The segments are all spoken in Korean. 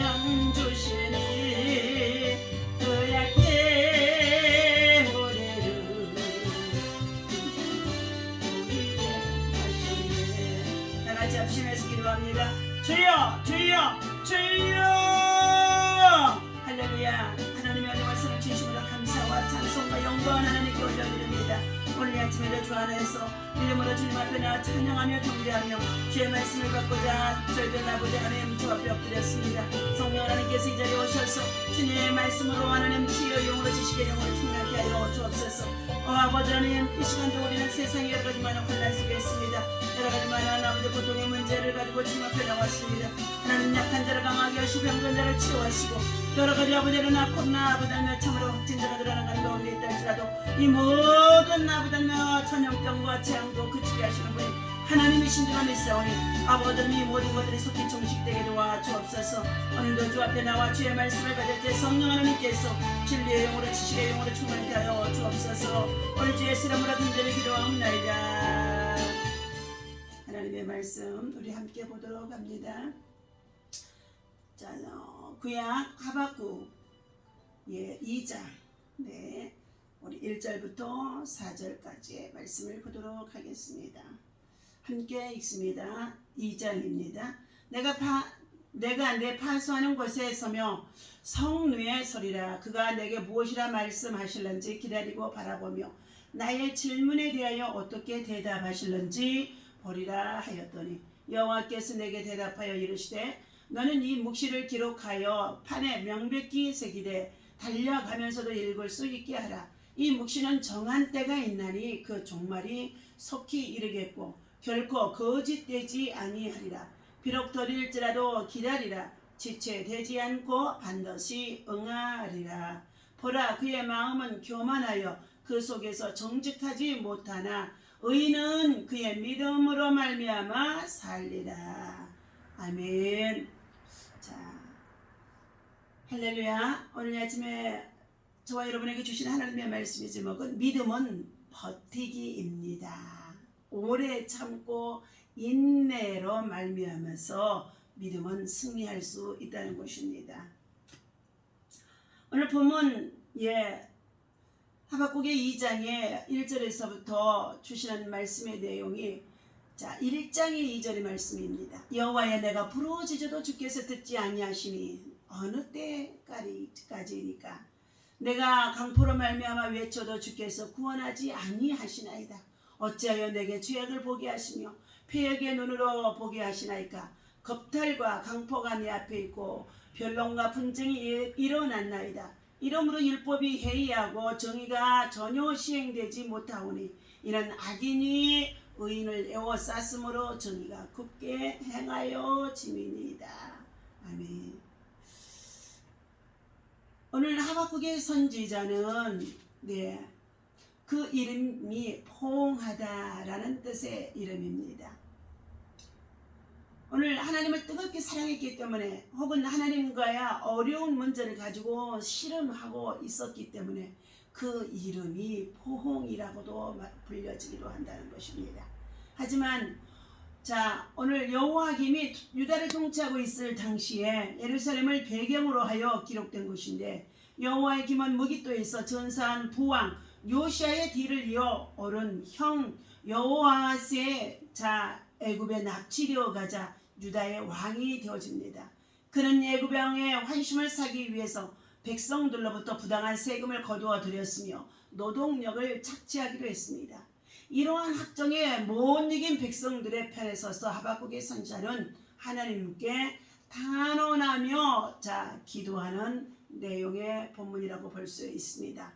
생명 주시니 그 약해 우리를 우리의 하시네. 다같이 합심해서 기도합니다. 주여 주여 주여. 할렐루야. 하나님의 은혜와 말씀을 진심으로 감사와 찬송과 영광 하나님께 올려드립니다. 오늘 아침에도 주 안에서 믿음으로 주님 앞에 나와 찬양하며 경배하며 주의 말씀을 받고자 저희들 아버지 하나님 주 앞에 엎드렸습니다. 성령 하나님께서 이 자리에 오셔서 주님의 말씀으로 하나님 지혜의 영으로 지식의 영으로 충만하게 하여 주옵소서. 아버지 하나님, 이 시간도 우리는 세상에 여러 가지 많은 혼란 속에 있습니다. 여러 가지 많은 아버지 고통의 문제를 가지고 주님 앞에 나왔습니다. 하나님 약한 자를 강하게 하시고 병든 자를 치유하시고 여러 가지 아버지를 낳고나 아버지는 참으로 확진자가 드러나는 가운데 있다 할지라도 이 모든 아버지는 전염병과 재앙도 그치게 하시는 분이 하나님이신 줄 믿사오니 아버지는 이 모든 것들이 속히 종식되게 도와주옵소서. 오늘도 주 앞에 나와 주의 말씀을 받을 때 성령 하나님께서 진리의 영으로 지식의 영으로 충만케 하여 주옵소서. 오늘 주의 이름으로 간절히 기도하옵나이다. 하나님의 말씀 우리 함께 보도록 합니다. 자, 구약 하박국 2장 우리 1절부터 4절까지의 말씀을 보도록 하겠습니다. 함께 읽습니다. 2장입니다. 내가 내 파수하는 곳에 서며 성루에 서리라. 그가 내게 무엇이라 말씀하실런지 기다리고 바라보며 나의 질문에 대하여 어떻게 대답하실런지 보리라 하였더니 여호와께서 내게 대답하여 이르시되 너는 이 묵시를 기록하여 판에 명백히 새기되 달려가면서도 읽을 수 있게 하라. 이 묵시는 정한 때가 있나니 그 종말이 속히 이르겠고 결코 거짓되지 아니하리라. 비록 더딜지라도 기다리라. 지체되지 않고 반드시 응하리라. 보라, 그의 마음은 교만하여 그 속에서 정직하지 못하나 의인은 그의 믿음으로 말미암아 살리라. 아멘. 자, 할렐루야. 오늘 아침에 저와 여러분에게 주신 하나님의 말씀의 제목은 믿음은 버티기입니다. 오래 참고 인내로 말미암아서 믿음은 승리할 수 있다는 것입니다. 오늘 본문 하박국의 2장의 1절에서부터 주시는 말씀의 내용이 1장의 2절의 말씀입니다. 여호와여, 내가 부르짖어도 주께서 듣지 아니하시니 어느 때까지니까 내가 강포로 말미암아 외쳐도 주께서 구원하지 아니하시나이다. 어찌하여 내게 죄악을 보게 하시며 패역의 눈으로 보게 하시나이까. 겁탈과 강포가 내 앞에 있고 변론과 분쟁이 일어났나이다. 이러므로 율법이 해이하고 정의가 전혀 시행되지 못하오니 이는 악인이 의인을 에워쌌으므로 정의가 굳게 행하여 짐이니이다. 아멘. 오늘 하박국의 선지자는 그 이름이 포옹하다라는 뜻의 이름입니다. 오늘 하나님을 뜨겁게 사랑했기 때문에 혹은 하나님과의 어려운 문제를 가지고 씨름하고 있었기 때문에 그 이름이 포옹이라고도 불려지기도 한다는 것입니다. 하지만 오늘 여호와김이 유다를 통치하고 있을 당시에 예루살렘을 배경으로 하여 기록된 것인데 여호와의 김은 무기토에서 전사한 부왕 요시아의 뒤를 이어 오른 형 여호아스의 애굽에 납치되어 가자 유다의 왕이 되어집니다. 그는 애굽 왕의 환심을 사기 위해서 백성들로부터 부당한 세금을 거두어 들였으며 노동력을 착취하기도 했습니다. 이러한 학정에 못 이긴 백성들의 편에 서서 하박국의 선지자는 하나님께 단언하며 기도하는 내용의 본문이라고 볼 수 있습니다.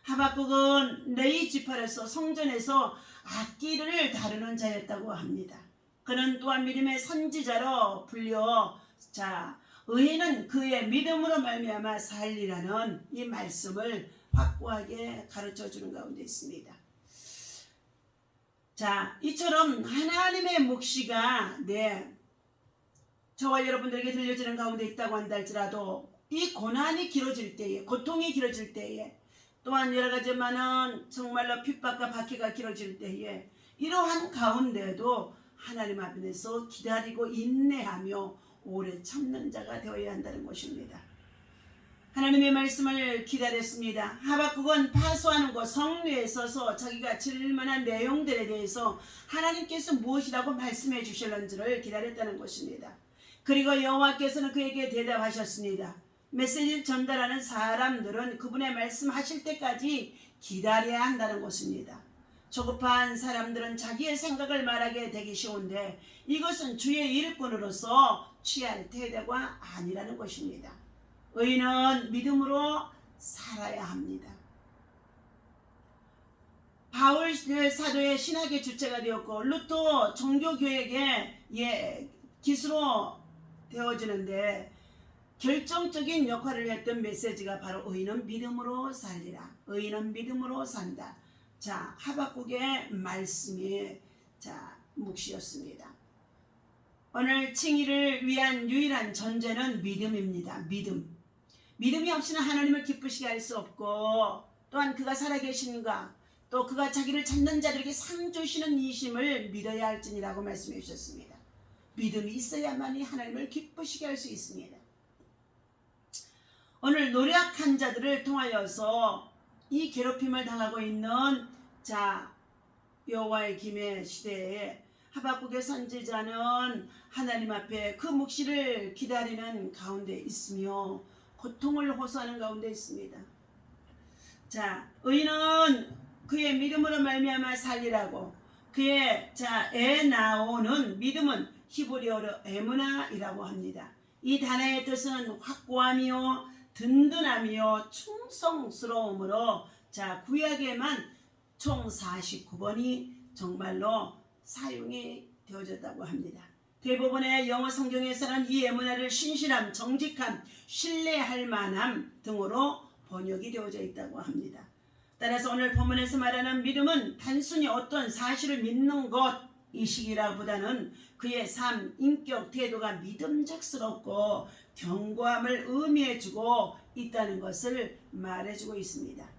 하박국은 레위 지파로서 성전에서 악기를 다루는 자였다고 합니다. 그는 또한 믿음의 선지자로 불려 의인은 그의 믿음으로 말미암아 살리라는 이 말씀을 확고하게 가르쳐주는 가운데 있습니다. 이처럼 하나님의 묵시가 저와 여러분들에게 들려지는 가운데 있다고 한다 할지라도 이 고난이 길어질 때에, 고통이 길어질 때에, 또한 여러 가지 많은 정말로 핍박과 박해가 길어질 때에 이러한 가운데도 하나님 앞에서 기다리고 인내하며 오래 참는 자가 되어야 한다는 것입니다. 하나님의 말씀을 기다렸습니다. 하박국은 파수하는 곳 성류에 서서 자기가 질문한 내용들에 대해서 하나님께서 무엇이라고 말씀해 주실런지를 기다렸다는 것입니다. 그리고 여호와께서는 그에게 대답하셨습니다. 메시지를 전달하는 사람들은 그분의 말씀하실 때까지 기다려야 한다는 것입니다. 조급한 사람들은 자기의 생각을 말하게 되기 쉬운데 이것은 주의 일꾼으로서 취할 태도가 아니라는 것입니다. 의인은 믿음으로 살아야 합니다. 바울 사도의 신학의 주체가 되었고 룻도 종교교역의 기수로 되어지는데 결정적인 역할을 했던 메시지가 바로 의인은 믿음으로 살리라. 의인은 믿음으로 산다. 자, 하박국의 말씀이 묵시였습니다. 오늘 칭의를 위한 유일한 전제는 믿음입니다. 믿음이 없이는 하나님을 기쁘시게 할 수 없고 또한 그가 살아계신가 또 그가 자기를 찾는 자들에게 상 주시는 이심을 믿어야 할지니라고 말씀해 주셨습니다. 믿음이 있어야만이 하나님을 기쁘시게 할 수 있습니다. 오늘 노력한 자들을 통하여서 이 괴롭힘을 당하고 있는 여호와의 김의 시대에 하박국의 선지자는 하나님 앞에 그 묵시를 기다리는 가운데 있으며 고통을 호소하는 가운데 있습니다. 의인은 그의 믿음으로 말미암아 살리라고 그의 애 나오는 믿음은 히브리어로 에무나이라고 합니다. 이 단어의 뜻은 확고함이요 든든함이요 충성스러움으로 구약에만 총 49번이 정말로 사용이 되어졌다고 합니다. 대부분의 영어 성경에서는 이 에무나를 신실함, 정직함, 신뢰할 만함 등으로 번역이 되어져 있다고 합니다. 따라서 오늘 본문에서 말하는 믿음은 단순히 어떤 사실을 믿는 것이시기라보다는 그의 삶, 인격, 태도가 믿음직스럽고 견고함을 의미해주고 있다는 것을 말해주고 있습니다.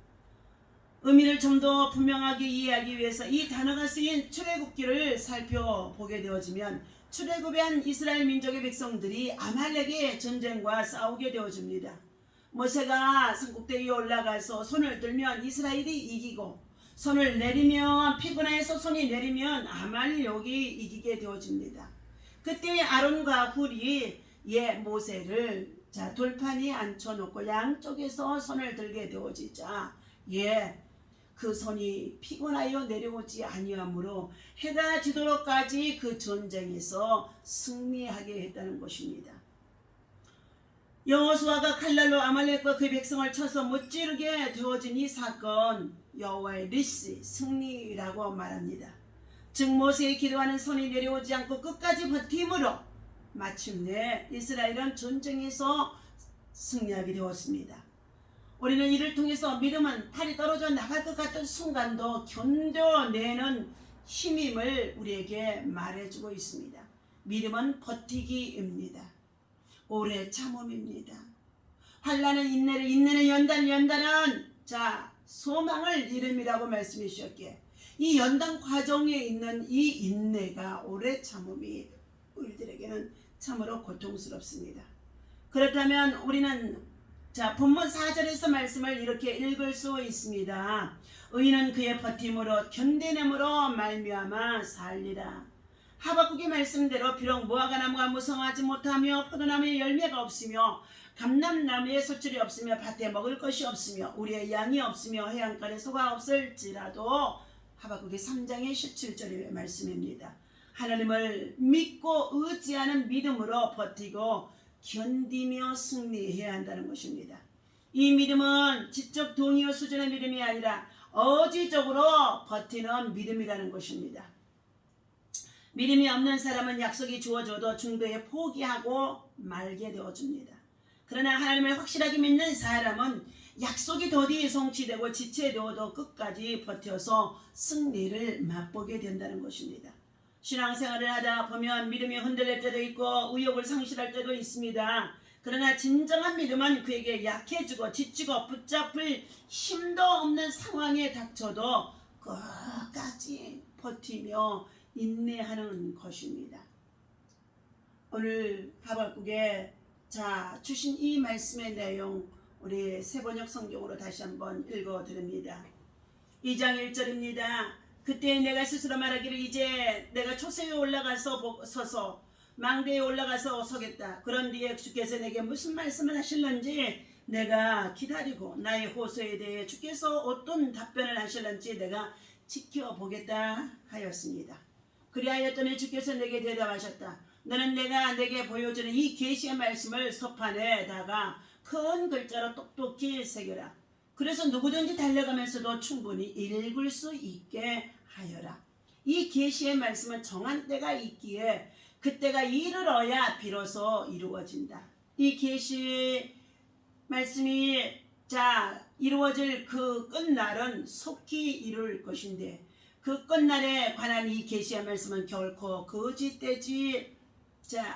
의미를 좀 더 분명하게 이해하기 위해서 이 단어가 쓰인 출애굽기를 살펴보게 되어지면 출애굽에 한 이스라엘 민족의 백성들이 아말렉의 전쟁과 싸우게 되어집니다. 모세가 산꼭대 위에 올라가서 손을 들면 이스라엘이 이기고 손을 내리면 피곤해서 손이 내리면 아말렉이 이기게 되어집니다. 그때 아론과 훌이 모세를 돌판에 앉혀놓고 양쪽에서 손을 들게 되어지자 그 손이 피곤하여 내려오지 아니하므로 해가 지도록까지 그 전쟁에서 승리하게 했다는 것입니다. 여호수아가 칼날로 아말렉과 그 백성을 쳐서 무찌르게 되어진 이 사건 여호와의 르시 승리라고 말합니다. 즉 모세의 기도하는 손이 내려오지 않고 끝까지 버팀으로 마침내 이스라엘은 전쟁에서 승리하게 되었습니다. 우리는 이를 통해서 믿음은 팔이 떨어져 나갈 것 같은 순간도 견뎌내는 힘임을 우리에게 말해주고 있습니다. 믿음은 버티기입니다. 오래 참음입니다. 환난은 인내를, 인내는 연단은 소망을 이름이라고 말씀해 주셨기에 이 연단 과정에 있는 이 인내가 오래 참음이 우리들에게는 참으로 고통스럽습니다. 그렇다면 우리는 본문 4절에서 말씀을 이렇게 읽을 수 있습니다. 의인은 그의 버팀으로 견뎌냄으로 말미암아 살리라. 하박국의 말씀대로 비록 무화과나무가 무성하지 못하며 포도나무에 열매가 없으며 감람나무에 소출이 없으며 밭에 먹을 것이 없으며 우리의 양이 없으며 해안가에 소가 없을지라도 하박국의 3장의 17절의 말씀입니다. 하나님을 믿고 의지하는 믿음으로 버티고 견디며 승리해야 한다는 것입니다. 이 믿음은 지적 동의어 수준의 믿음이 아니라 의지적으로 버티는 믿음이라는 것입니다. 믿음이 없는 사람은 약속이 주어져도 중도에 포기하고 말게 되어줍니다. 그러나 하나님을 확실하게 믿는 사람은 약속이 더디 성취되고 지체되어도 끝까지 버텨서 승리를 맛보게 된다는 것입니다. 신앙생활을 하다 보면 믿음이 흔들릴 때도 있고 의욕을 상실할 때도 있습니다. 그러나 진정한 믿음은 그에게 약해지고 지치고 붙잡을 힘도 없는 상황에 닥쳐도 끝까지 버티며 인내하는 것입니다. 오늘 하박국에 주신 이 말씀의 내용 우리 새번역 성경으로 다시 한번 읽어 드립니다. 2장 1절입니다. 그때 내가 스스로 말하기를 이제 내가 초소에 올라가서 서서 망대에 올라가서 서겠다. 그런 뒤에 주께서 내게 무슨 말씀을 하실런지 내가 기다리고 나의 호소에 대해 주께서 어떤 답변을 하실런지 내가 지켜보겠다 하였습니다. 그리하였더니 주께서 내게 대답하셨다. 너는 내가 내게 보여주는 이 계시의 말씀을 서판에다가 큰 글자로 똑똑히 새겨라. 그래서 누구든지 달려가면서도 충분히 읽을 수 있게 하여라. 이 계시의 말씀은 정한 때가 있기에 그때가 이르러야 비로소 이루어진다. 이 계시 말씀이 이루어질 그 끝날은 속히 이룰 것인데 그 끝날에 관한 이 계시의 말씀은 결코 거짓되지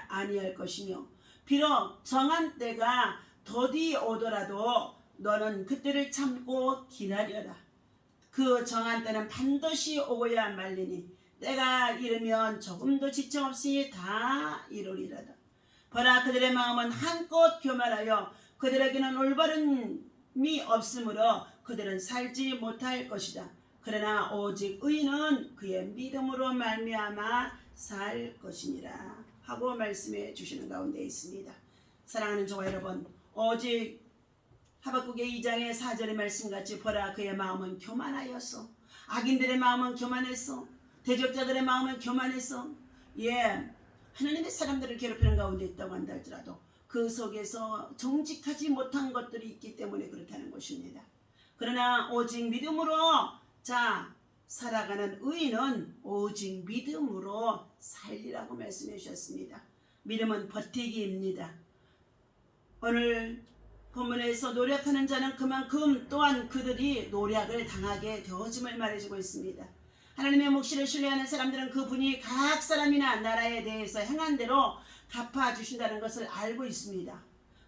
아니할 것이며 비록 정한 때가 더디 오더라도 너는 그때를 참고 기다려라. 그 정한 때는 반드시 오고야 말리니 때가 이르면 조금도 지청 없이 다 이루리라다. 보라 그들의 마음은 한껏 교만하여 그들에게는 올바름이 없으므로 그들은 살지 못할 것이다. 그러나 오직 의인은 그의 믿음으로 말미암아 살 것이니라 하고 말씀해 주시는 가운데 있습니다. 사랑하는 저와 여러분, 오직 하박국의 2장의 4절의 말씀같이 보라 그의 마음은 교만하였어. 악인들의 마음은 교만했어. 대적자들의 마음은 교만했어. 하나님의 사람들을 괴롭히는 가운데 있다고 한다 할지라도 그 속에서 정직하지 못한 것들이 있기 때문에 그렇다는 것입니다. 그러나 오직 믿음으로 살아가는 의인은 오직 믿음으로 살리라고 말씀해 주셨습니다. 믿음은 버티기입니다. 오늘 본문에서 노력하는 자는 그만큼 또한 그들이 노력을 당하게 되어짐을 말해주고 있습니다. 하나님의 묵시를 신뢰하는 사람들은 그분이 각 사람이나 나라에 대해서 행한 대로 갚아주신다는 것을 알고 있습니다.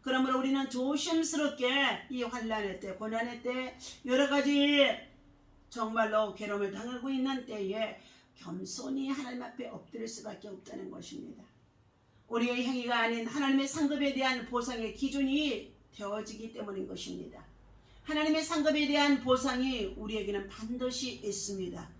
그러므로 우리는 조심스럽게 이 환난의 때, 고난의 때, 여러 가지 정말로 괴로움을 당하고 있는 때에 겸손히 하나님 앞에 엎드릴 수밖에 없다는 것입니다. 우리의 행위가 아닌 하나님의 상급에 대한 보상의 기준이 되어지기 때문인 것입니다. 하나님의 상급에 대한 보상이 우리에게는 반드시 있습니다.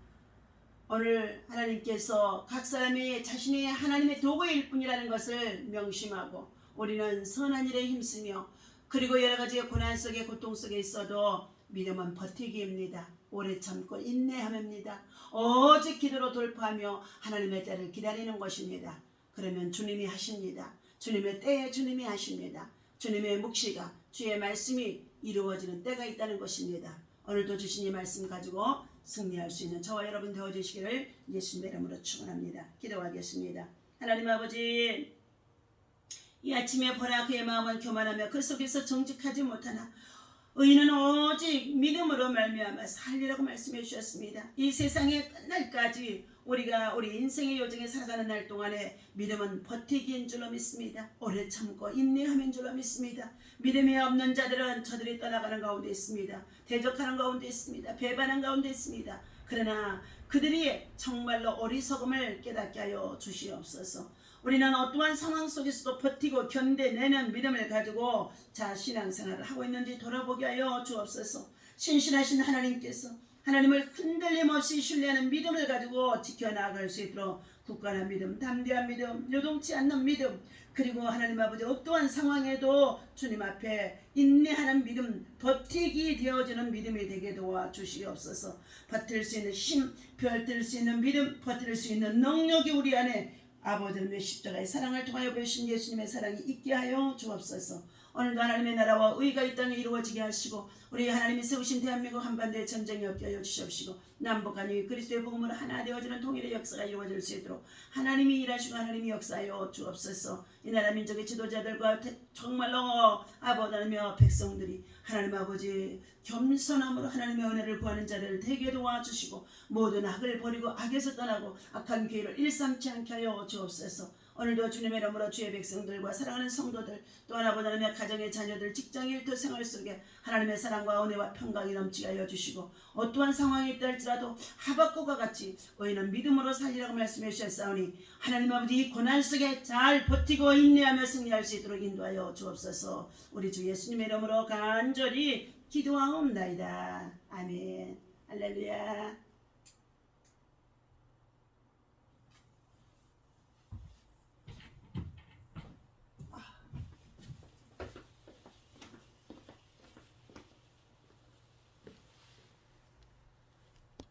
오늘 하나님께서 각 사람이 자신이 하나님의 도구일 뿐이라는 것을 명심하고 우리는 선한 일에 힘쓰며 그리고 여러 가지 고난 속에 고통 속에 있어도 믿음은 버티기입니다. 오래 참고 인내함입니다. 오직 기도로 돌파하며 하나님의 때를 기다리는 것입니다. 그러면 주님이 하십니다. 주님의 때에 주님이 하십니다. 주님의 묵시가 주의 말씀이 이루어지는 때가 있다는 것입니다. 오늘도 주신 이 말씀 가지고 승리할 수 있는 저와 여러분 되어주시기를 예수님의 이름으로 축원합니다. 기도하겠습니다. 하나님 아버지, 이 아침에 보라 그의 마음은 교만하며 그 속에서 정직하지 못하나 의인은 오직 믿음으로 말미암아 살리라고 말씀해 주셨습니다. 이 세상의 끝날까지 우리가 우리 인생의 요정에 살아가는 날 동안에 믿음은 버티기인 줄로 믿습니다. 오래 참고 인내함인 줄로 믿습니다. 믿음이 없는 자들은 저들이 떠나가는 가운데 있습니다. 대적하는 가운데 있습니다. 배반하는 가운데 있습니다. 그러나 그들이 정말로 어리석음을 깨닫게 하여 주시옵소서. 우리는 어떠한 상황 속에서도 버티고 견뎌내는 믿음을 가지고 신앙생활을 하고 있는지 돌아보게 하여 주옵소서. 신실하신 하나님께서 하나님을 흔들림 없이 신뢰하는 믿음을 가지고 지켜나갈 수 있도록 굳건한 믿음, 담대한 믿음, 요동치 않는 믿음, 그리고 하나님 아버지 어떠한 상황에도 주님 앞에 인내하는 믿음, 버티기 되어지는 믿음이 되게 도와주시옵소서. 버틸 수 있는 힘, 버틸 수 있는 믿음, 버틸 수 있는 능력이 우리 안에 아버지의 십자가의 사랑을 통하여 보여주신 예수님의 사랑이 있게 하여 주옵소서. 오늘도 하나님의 나라와 의가 이 땅에 이루어지게 하시고 우리 하나님이 세우신 대한민국 한반도에 전쟁이 없게 하여 주시옵시고 남북한이 그리스도의 복음으로 하나 되어지는 통일의 역사가 이루어질 수 있도록 하나님이 일하시고 하나님이 역사하여 주옵소서. 이 나라 민족의 지도자들과 정말로 아버지며 백성들이 하나님 아버지 겸손함으로 하나님의 은혜를 구하는 자들을 되게 도와주시고 모든 악을 버리고 악에서 떠나고 악한 기회를 일삼지 않게 하여 주옵소서. 오늘도 주님의 이름으로 주의 백성들과 사랑하는 성도들 또 아버지 하나님의 가정의 자녀들 직장 일터 생활 속에 하나님의 사랑과 은혜와 평강이 넘치게 하여 주시고 어떠한 상황이 있다 할지라도 하박국과 같이 의인은 믿음으로 살리라고 말씀해 주셨사오니 하나님 아버지 이 고난 속에 잘 버티고 인내하며 승리할 수 있도록 인도하여 주옵소서. 우리 주 예수님의 이름으로 간절히 기도하옵나이다. 아멘. 할렐루야.